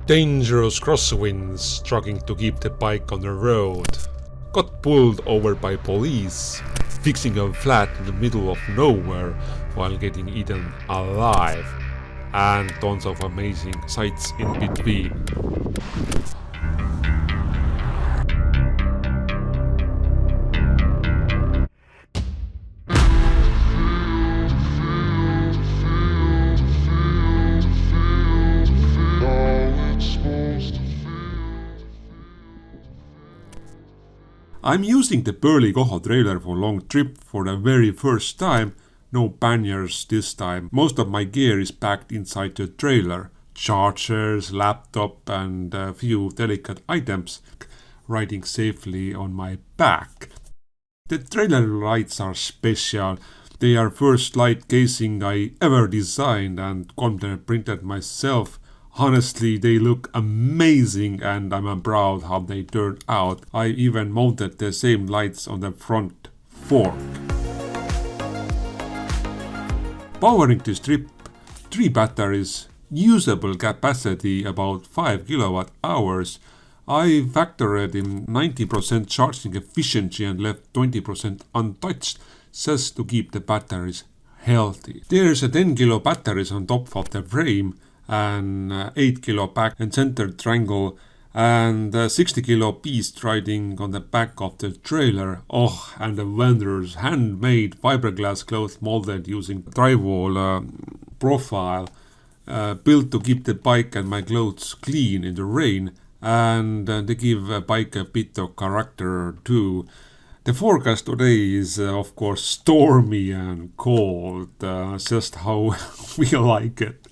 Dangerous crosswinds struggling to keep the bike on the road. Got pulled over by police, fixing a flat in the middle of nowhere while getting eaten alive. And tons of amazing sights in between. I'm using the Burley Coho trailer for long trip for the very first time. No panniers this time. Most of my gear is packed inside the trailer. Chargers, laptop and a few delicate items riding safely on my back. The trailer lights are special. They are first light casing I ever designed and content printed myself. Honestly, they look amazing and I'm proud how they turned out. I even mounted the same lights on the front fork. Powering this trip, 3 batteries, usable capacity about 5 kilowatt hours. I factored in 90% charging efficiency and left 20% untouched just to keep the batteries healthy. There's a 10 kilo batteries on top of the frame, an 8 kilo pack and center triangle and a 60 kilo piece riding on the back of the trailer. Oh, and the vendor's handmade fiberglass cloth molded using drywall profile, built to keep the bike and my clothes clean in the rain, and they give a bike a bit of character too. The forecast today is of course stormy and cold, just how we like it.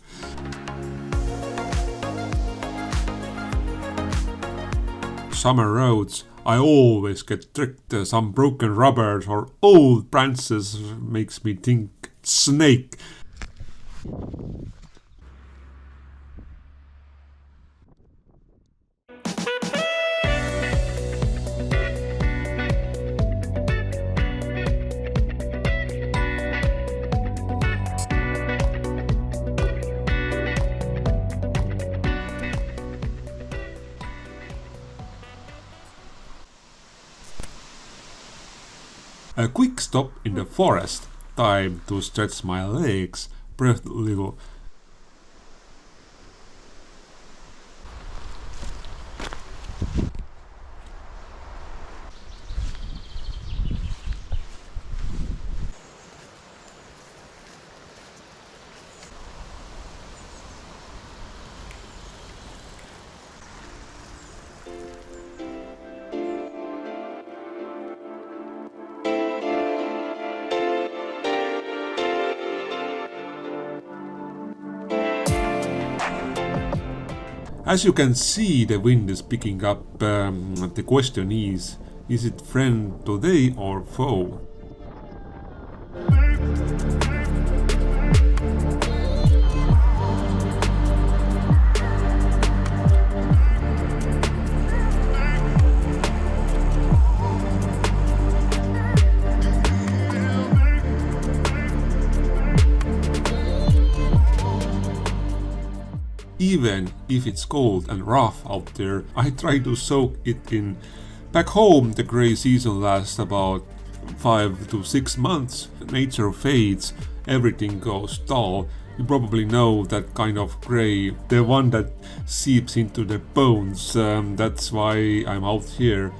Summer roads, I always get tricked. Some broken rubbers or old branches makes me think snake. A quick stop in the forest, time to stretch my legs, breathe a little. As you can see, the wind is picking up. The question is it friend today or foe? Even if it's cold and rough out there, I try to soak it in. Back home, the grey season lasts about 5 to 6 months. Nature fades, everything goes dull. You probably know that kind of grey, the one that seeps into the bones. That's why I'm out here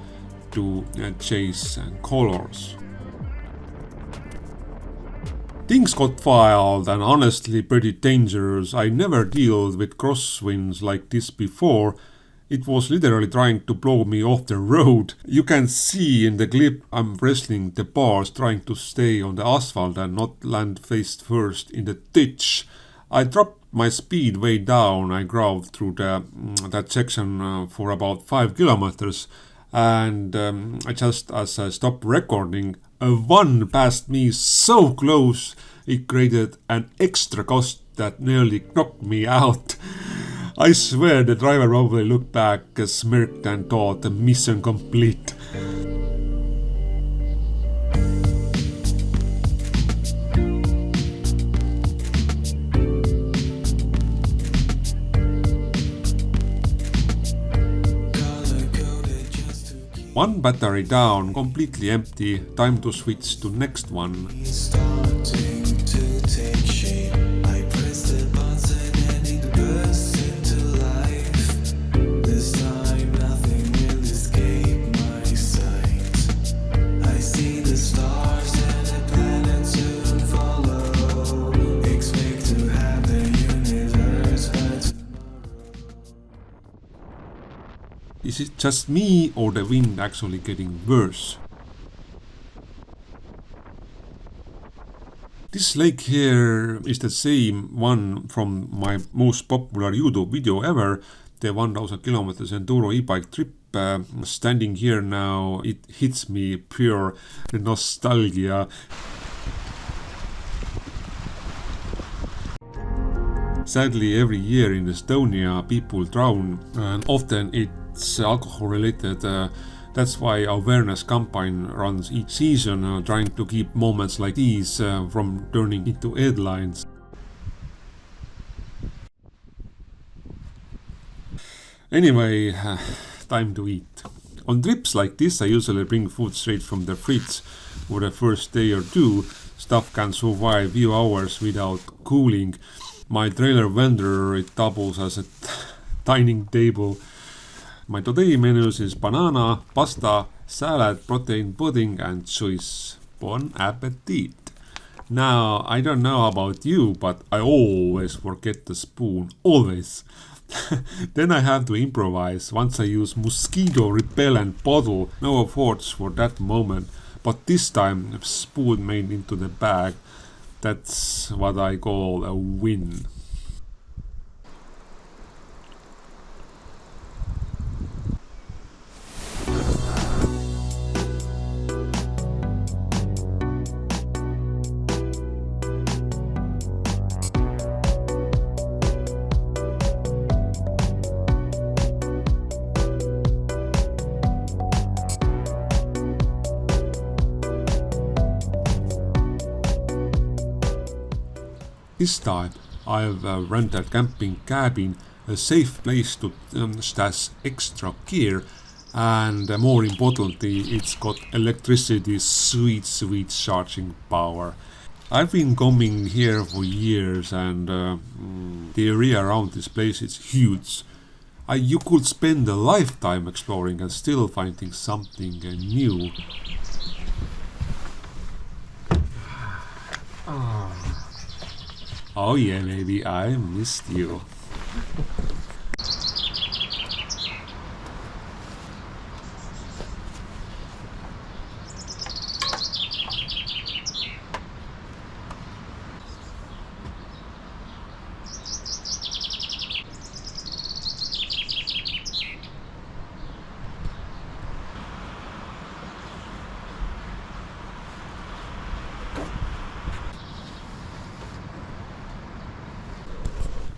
to chase colors. Things got wild and honestly pretty dangerous. I never dealt with crosswinds like this before. It was literally trying to blow me off the road. You can see in the clip I'm wrestling the bars, trying to stay on the asphalt and not land face first in the ditch. I dropped my speed way down. I drove through that section for about 5 kilometers. And just as I stopped recording, one passed me so close it created an extra gust that nearly knocked me out. I swear the driver probably looked back, smirked and thought the mission complete. One battery down, completely empty, time to switch to next one. Is it just me or the wind actually getting worse? This lake here is the same one from my most popular YouTube video ever, the 1000 kilometers enduro e-bike trip. Standing here now, it hits me pure nostalgia. Sadly, every year in Estonia people drown, and often it's alcohol related. That's why awareness campaign runs each season, trying to keep moments like these from turning into headlines. Anyway, time to eat. On trips like this, I usually bring food straight from the fridge for the first day or two. Stuff can survive few hours without cooling. My trailer vendor, it doubles as a dining table. My today menus is banana, pasta, salad, protein pudding and juice. Bon appetit! Now, I don't know about you, but I always forget the spoon. Always. Then I have to improvise. Once I use mosquito repellent bottle. No efforts for that moment. But this time, spoon made into the bag. That's what I call a win. This time I've rented camping cabin, a safe place to stash extra gear, and more importantly it's got electricity, sweet charging power. I've been coming here for years and the area around this place is huge. You could spend a lifetime exploring and still finding something new. Oh yeah, baby, I missed you.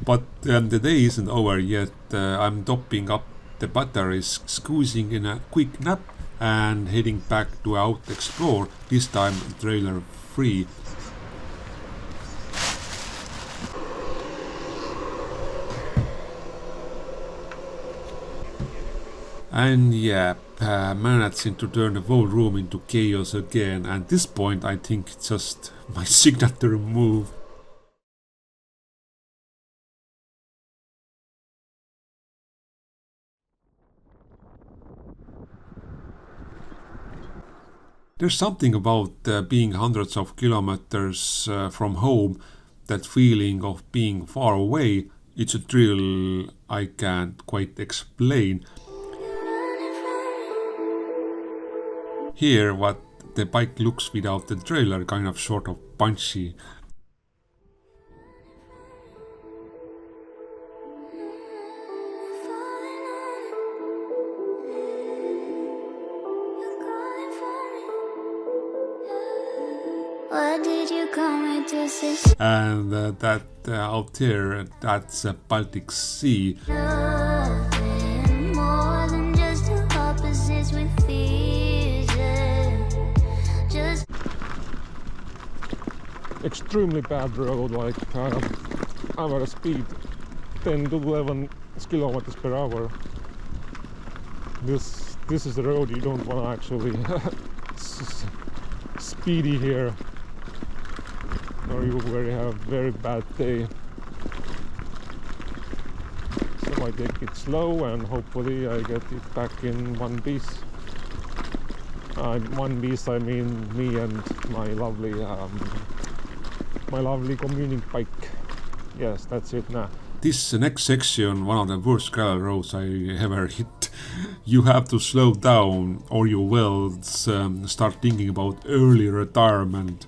But the day isn't over yet. I'm topping up the batteries, squeezing in a quick nap and heading back to out explore, this time trailer free. And yeah, managing to turn the whole room into chaos again, and at this point I think it's just my signature move. There's something about being hundreds of kilometers from home, that feeling of being far away. It's a thrill I can't quite explain. Here, what the bike looks without the trailer, kind of sort of punchy. What did you come to say? And that out there, that's Baltic Sea. Nothing more than just two opposites with vision. Just extremely bad road, like average speed 10 to 11 kilometers per hour. This this is the road you don't want to actually speedy here, or you will have a very bad day. So I take it slow and hopefully I get it back in one piece. One piece, I mean me and my lovely commuting bike. Yes, that's it now. This next section, one of the worst gravel roads I ever hit. You have to slow down or you will start thinking about early retirement.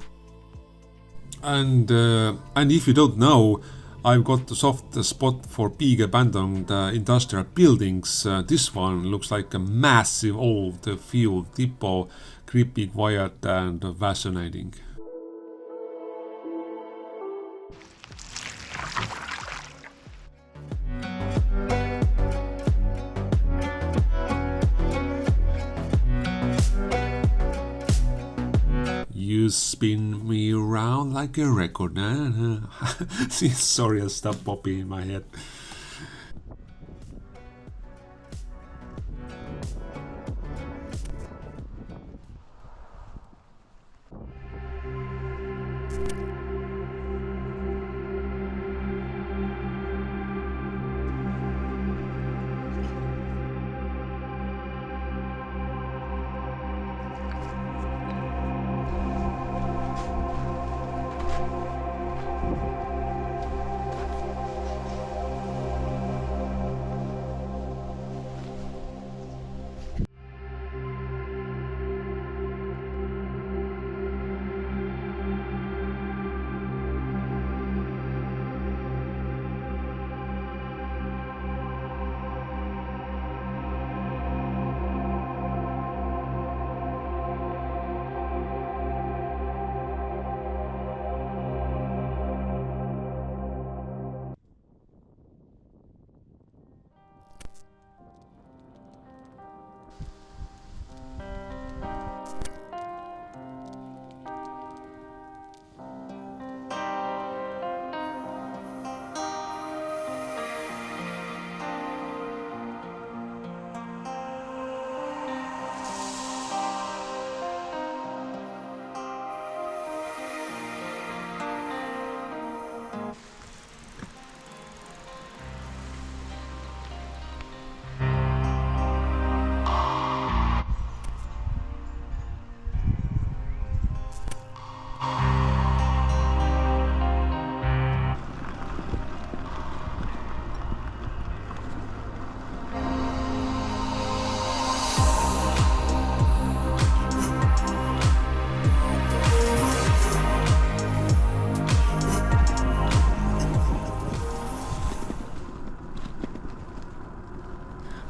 And if you don't know, I've got a soft spot for big abandoned industrial buildings. This one looks like a massive old fuel depot, creepy, quiet and fascinating. You spin me around like a record. Sorry, I stopped popping in my head.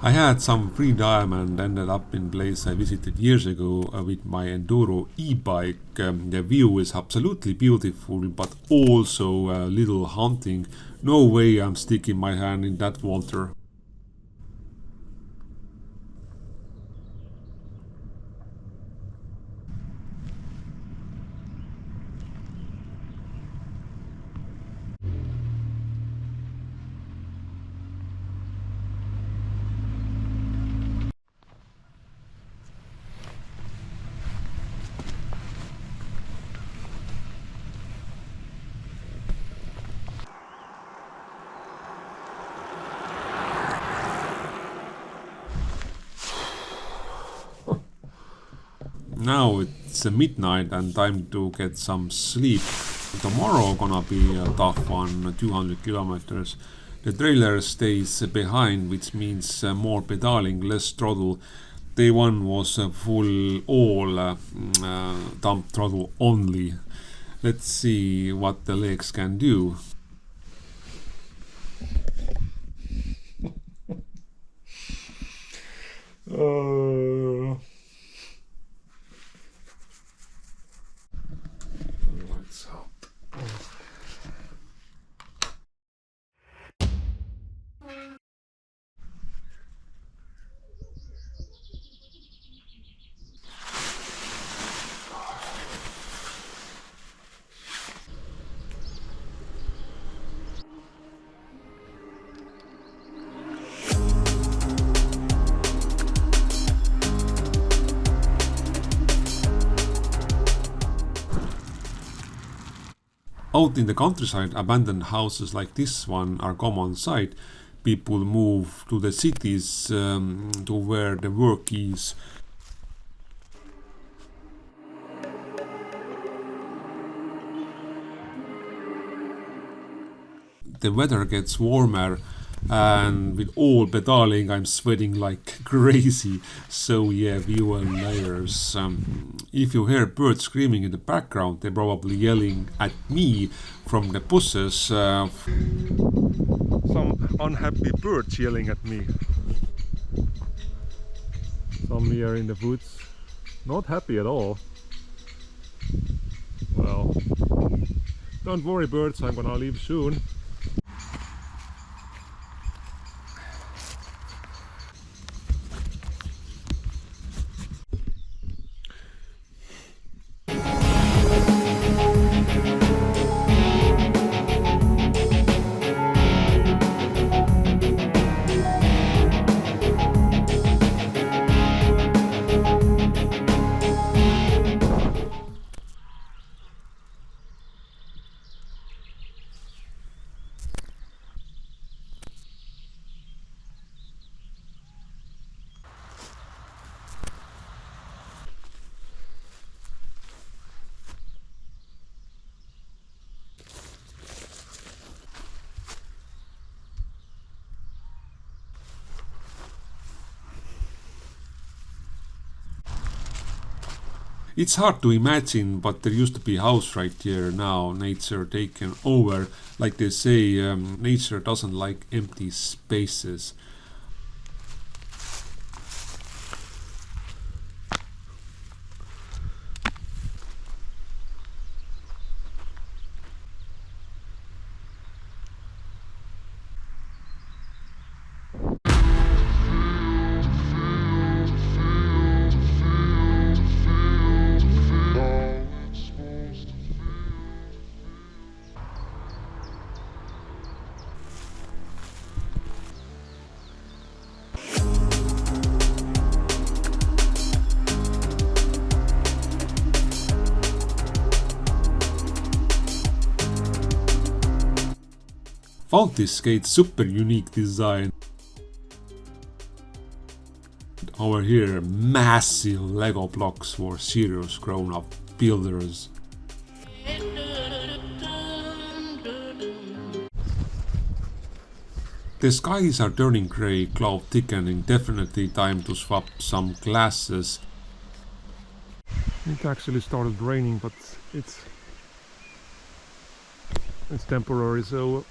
I had some free time and ended up in a place I visited years ago with my enduro e-bike. The view is absolutely beautiful, but also a little haunting. No way I'm sticking my hand in that water. Now it's midnight and time to get some sleep. Tomorrow gonna be a tough one, 200 kilometers. The trailer stays behind, which means more pedaling, less throttle. Day one was full all dump throttle only. Let's see what the legs can do. Out in the countryside, abandoned houses like this one are common sight. People move to the cities to where the work is. The weather gets warmer, and with all pedaling I'm sweating like crazy. So yeah, view and layers. If you hear birds screaming in the background, they're probably yelling at me from the bushes. Some unhappy birds yelling at me. Some here in the woods, not happy at all. Well, don't worry birds, I'm gonna leave soon. It's hard to imagine, but there used to be a house right here. Now nature taken over. Like they say, nature doesn't like empty spaces. Found this skate's super unique design. Over here, massive Lego blocks for serious grown-up builders. The skies are turning grey, cloud thickening, definitely time to swap some glasses. It actually started raining, but it's temporary, so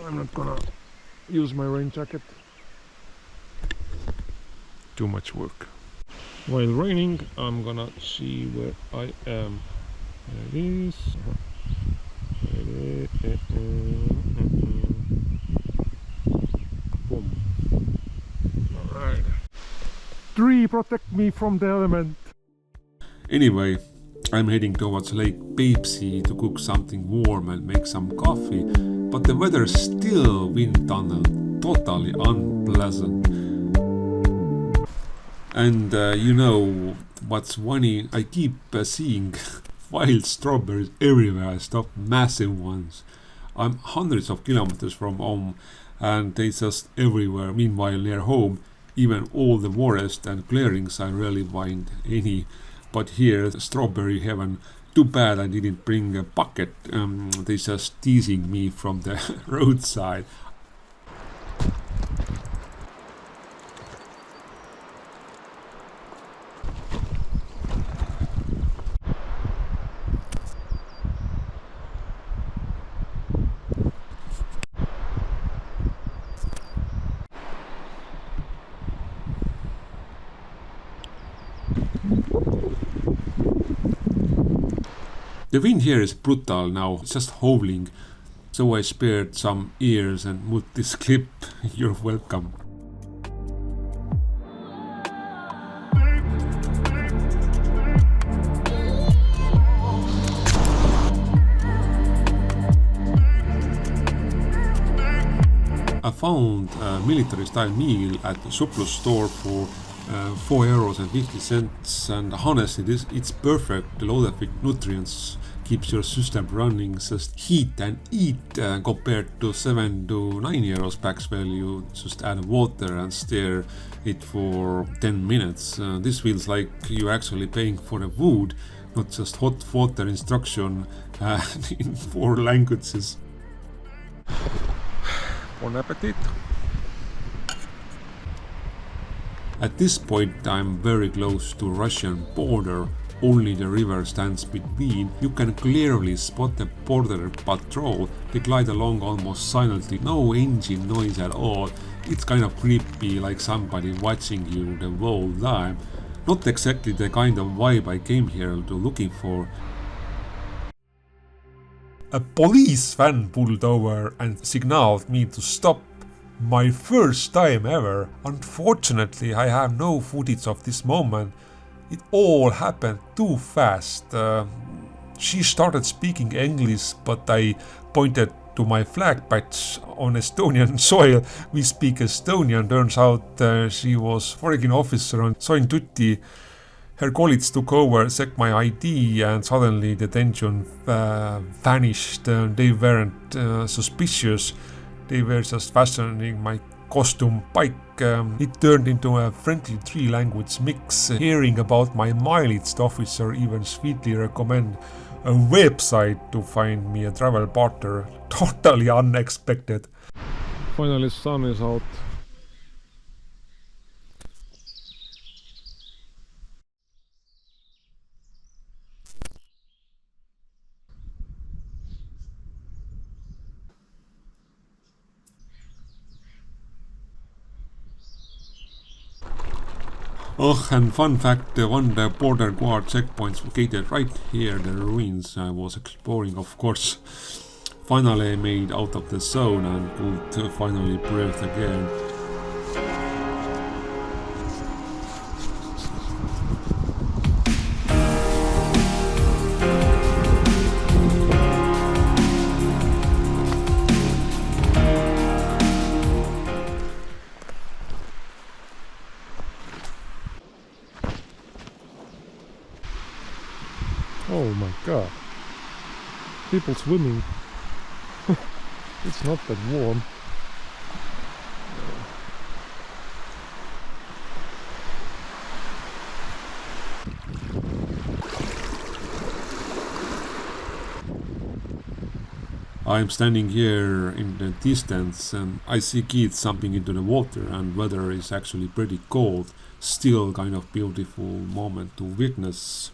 I'm not gonna use my rain jacket. Too much work. While raining, I'm gonna see where I am. There it is. Boom. Alright. Tree, protect me from the element. Anyway, I'm heading towards Lake Peipsi to cook something warm and make some coffee, but the weather's still wind tunnel, totally unpleasant. And you know what's funny? I keep seeing wild strawberries everywhere. I stop massive ones. I'm hundreds of kilometers from home and they just everywhere. Meanwhile, near home, even all the forest and clearings I rarely find any. But here, strawberry heaven. Too bad I didn't bring a bucket. They just teasing me from the roadside. The wind here is brutal now, just howling, so I spared some ears and moved this clip. You're welcome. I found a military style meal at the surplus store for €4.50, and honestly it's perfect, loaded with nutrients, keeps your system running, just heat and eat compared to 7 to 9 euros packs where you just add water and stir it for 10 minutes. This feels like you're actually paying for the food, not just hot water instruction in 4 languages. Bon appetit. At this point I'm very close to Russian border, only the river stands between. You can clearly spot the border patrol. They glide along almost silently, no engine noise at all. It's kind of creepy, like somebody watching you the whole time. Not exactly the kind of vibe I came here to looking for. A police van pulled over and signaled me to stop. My first time ever. Unfortunately, I have no footage of this moment. It all happened too fast. She started speaking English, but I pointed to my flag patch on Estonian soil. We speak Estonian. Turns out she was foreign officer on Soin Tuti. Her colleagues took over, checked my ID, and suddenly the tension vanished. They weren't suspicious. They were just fastening my costume bike. It turned into a friendly 3-language mix. Hearing about my mileage, the officer even sweetly recommended a website to find me a travel partner. Totally unexpected. Finally sun is out. Oh, and fun fact, the border guard checkpoints located right here, the ruins I was exploring, of course. Finally I made out of the zone and could finally breathe again. Oh my god. People swimming. It's not that warm. I'm standing here in the distance and I see kids jumping into the water, and weather is actually pretty cold. Still kind of beautiful moment to witness.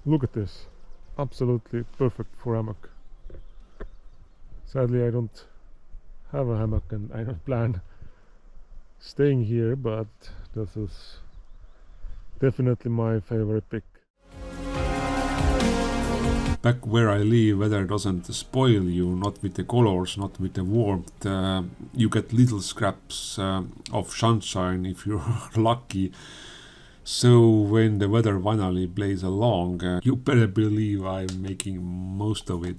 Look at this. Absolutely perfect for hammock. Sadly I don't have a hammock and I don't plan staying here, but this is definitely my favorite pick. Back where I live, weather doesn't spoil you, not with the colors, not with the warmth. You get little scraps of sunshine if you're lucky. So when the weather finally plays along, you better believe I'm making most of it.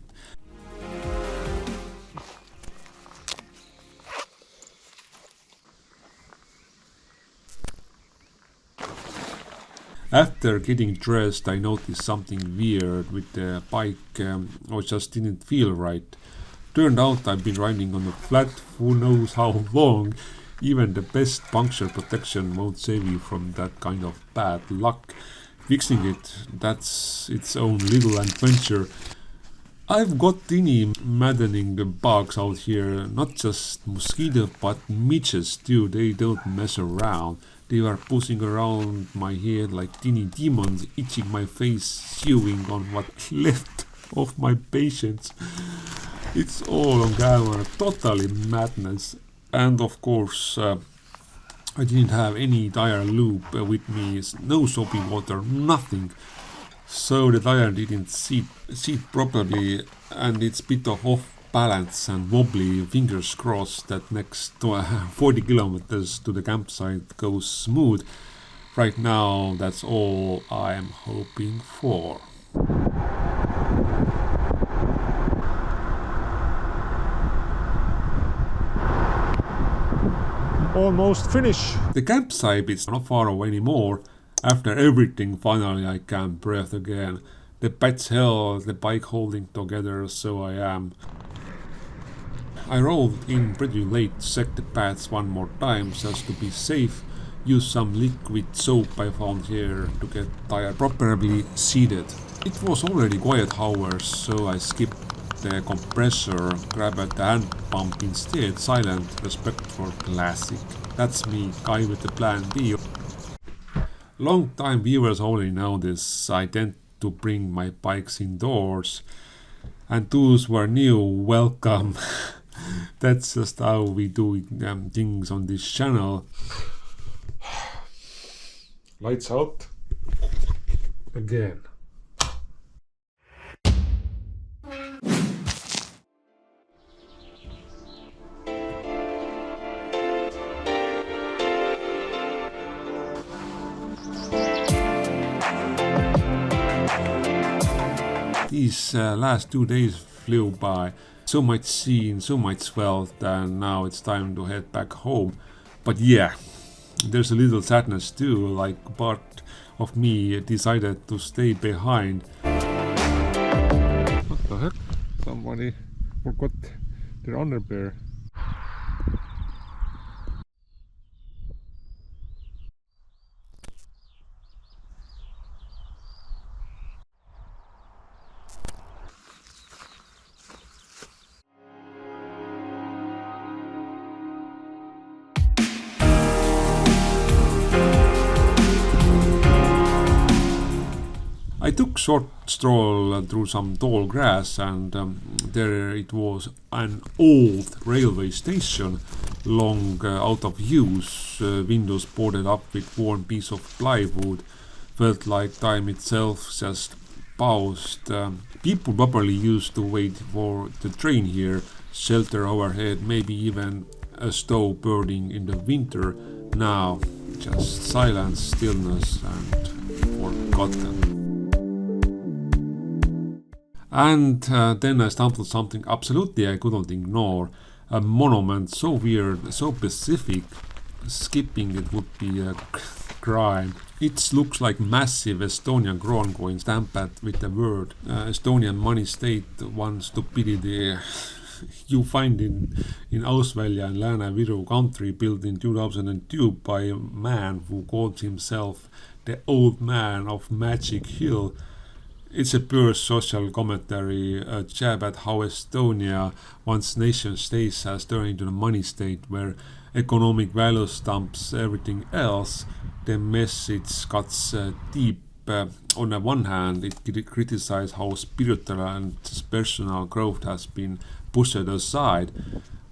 After getting dressed, I noticed something weird with the bike, which just didn't feel right. Turned out I've been riding on a flat who knows how long. Even the best puncture protection won't save you from that kind of bad luck. Fixing it, that's its own little adventure. I've got teeny maddening bugs out here, not just mosquitoes but midges too. They don't mess around. They are pushing around my head like teeny demons, itching my face, chewing on what's left of my patience. It's all on camera, totally madness. And of course, I didn't have any tire lube with me, no soapy water, nothing. So the tire didn't seat properly, and it's a bit of off balance and wobbly. Fingers crossed that next 40 kilometers to the campsite goes smooth. Right now, that's all I'm hoping for. Almost finished. The campsite is not far away anymore. After everything, finally I can breathe again. The patch held the bike holding together, so I am. I rolled in pretty late, checked the pads one more time just to be safe. Used some liquid soap I found here to get tire properly seated. It was already quiet hours, so I skipped the compressor, grabbed the hand pump instead. Silent respect for classic. That's me, guy with the plan B. Long time viewers already know this. I tend to bring my bikes indoors, and those who are new, welcome. That's just how we do things on this channel. Lights out. Again. These last 2 days flew by. So much seen, so much felt, and now it's time to head back home. But yeah, there's a little sadness too, like part of me decided to stay behind. What the heck? Somebody forgot their underwear. I took short stroll through some tall grass, and there it was, an old railway station, long out of use, windows boarded up with worn piece of plywood. Felt like time itself just paused. People probably used to wait for the train here, shelter overhead, maybe even a stove burning in the winter. Now, just silence, stillness, and forgotten. And then I stumbled something absolutely I couldn't ignore. A monument so weird, so specific, skipping it would be a crime. It looks like massive Estonian crown coin stamped with the word Estonian money state, one stupidity. You find in Auvere and Viru country, built in 2002 by a man who called himself the Old Man of Magic Hill. It's a pure social commentary, a jab at how Estonia, once nation state, has turned into a money state where economic value stumps everything else. The message cuts deep. On the one hand, it criticizes how spiritual and personal growth has been pushed aside,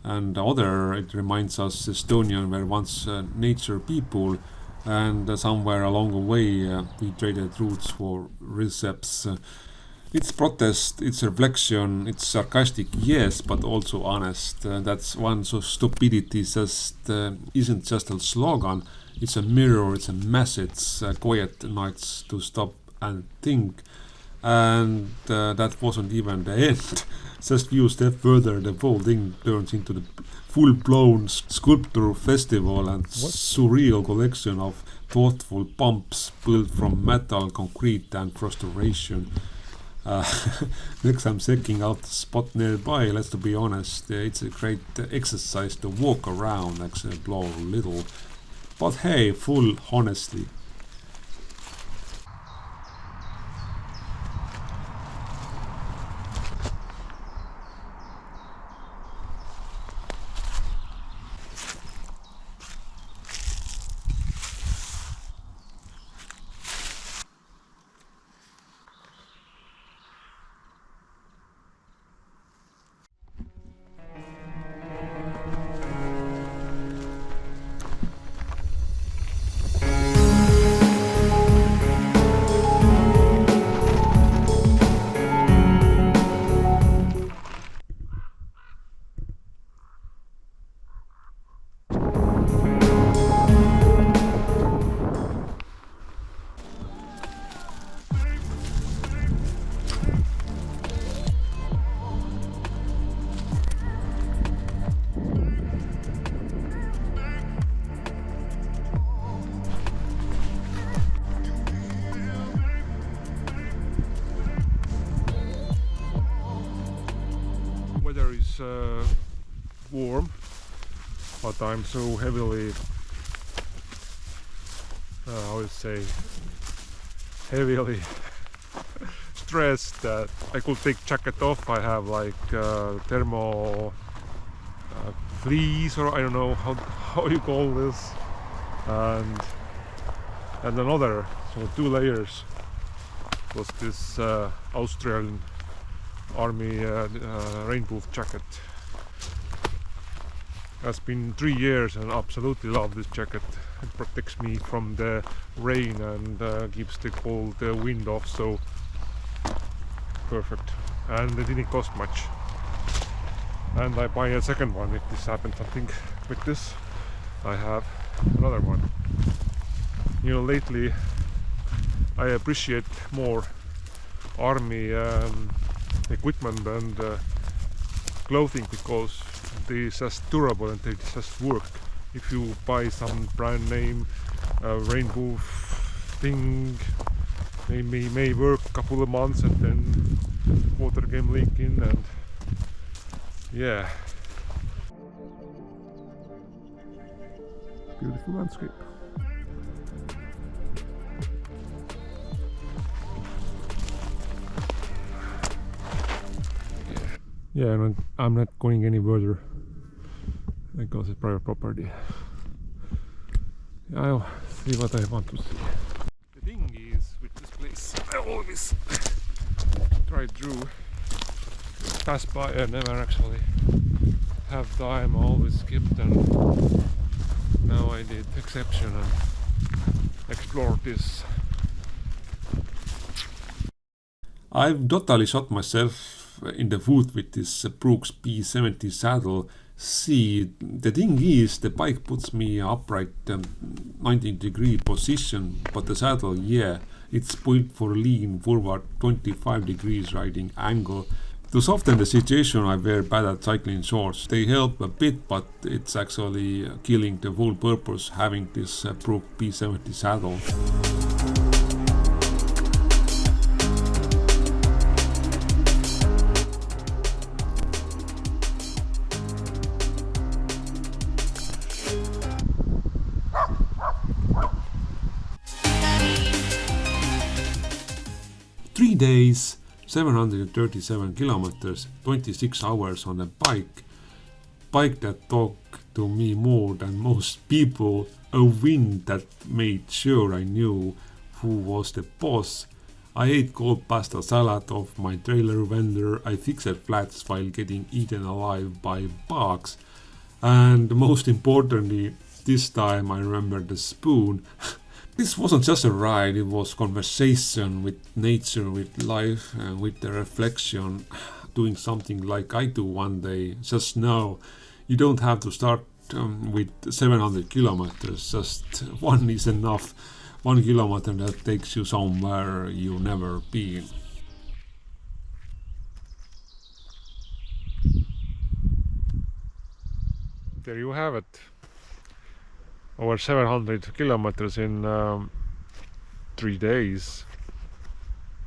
and the other, it reminds us Estonians were once nature people, and somewhere along the way we traded roots for receipts. It's protest, it's reflection, it's sarcastic, yes, but also honest. That's one, so stupidity isn't just a slogan, it's a mirror, it's a message, quiet nights to stop and think. And that wasn't even the end. Just few steps further, the whole thing turns into the full-blown sculpture festival and surreal collection of thoughtful pumps built from metal, concrete, and frustration. Next I'm checking out the spot nearby. Let's be honest, it's a great exercise to walk around, explore a little. But hey, full honesty. it's warm, but I'm so heavily, how would say, heavily stressed that I could take jacket off. I have like thermal fleece, or I don't know how you call this, and another, so 2 layers was this Australian Army rainproof jacket. Has been 3 years and absolutely love this jacket. It protects me from the rain and keeps the cold wind off, so perfect. And it didn't cost much. And I buy a second one if this happens something with this. I have another one. You know, lately I appreciate more army equipment and clothing because they're just durable and they just work. If you buy some brand name rainproof thing, may work a couple of months and then water came leaking, and yeah. Beautiful landscape. Yeah, I'm not going any further because it's private property. I'll see what I want to see. The thing is with this place, I always try through, pass by and never actually have time. I always skipped, and now I did exception and explored this. I've totally shot myself in the foot with this Brooks P70 saddle. See, the thing is, the bike puts me upright 90-degree position, but the saddle, yeah, it's built for lean forward 25 degrees riding angle. To soften the situation, I wear padded cycling shorts. They help a bit, but it's actually killing the whole purpose having this Brooks P70 saddle. Days, 737 kilometers, 26 hours on a bike that talked to me more than most people, a win that made sure I knew who was the boss. I ate cold pasta salad off my trailer vendor, I fixed flats while getting eaten alive by bugs, and most importantly, this time I remembered the spoon. This wasn't just a ride, it was conversation with nature, with life, and with the reflection, doing something like I do one day. Just know, you don't have to start with 700 kilometers, just one is enough. 1 kilometer that takes you somewhere you've never been. There you have it. Over 700 kilometers in 3 days,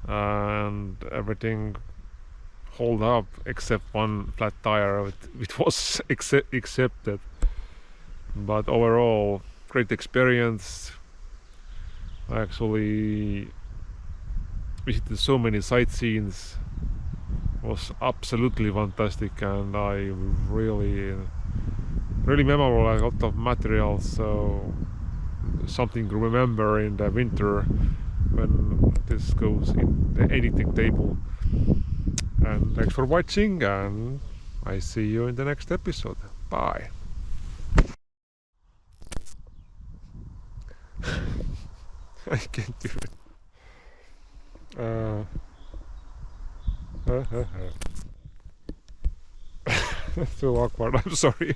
and everything hold up except one flat tire, which was accepted. But overall, great experience. I actually visited so many sightseeings. It was absolutely fantastic, and I really memorable. A lot of material, so something to remember in the winter when this goes in the editing table. And thanks for watching, and I see you in the next episode. Bye. I can't do it. That's so awkward, I'm sorry.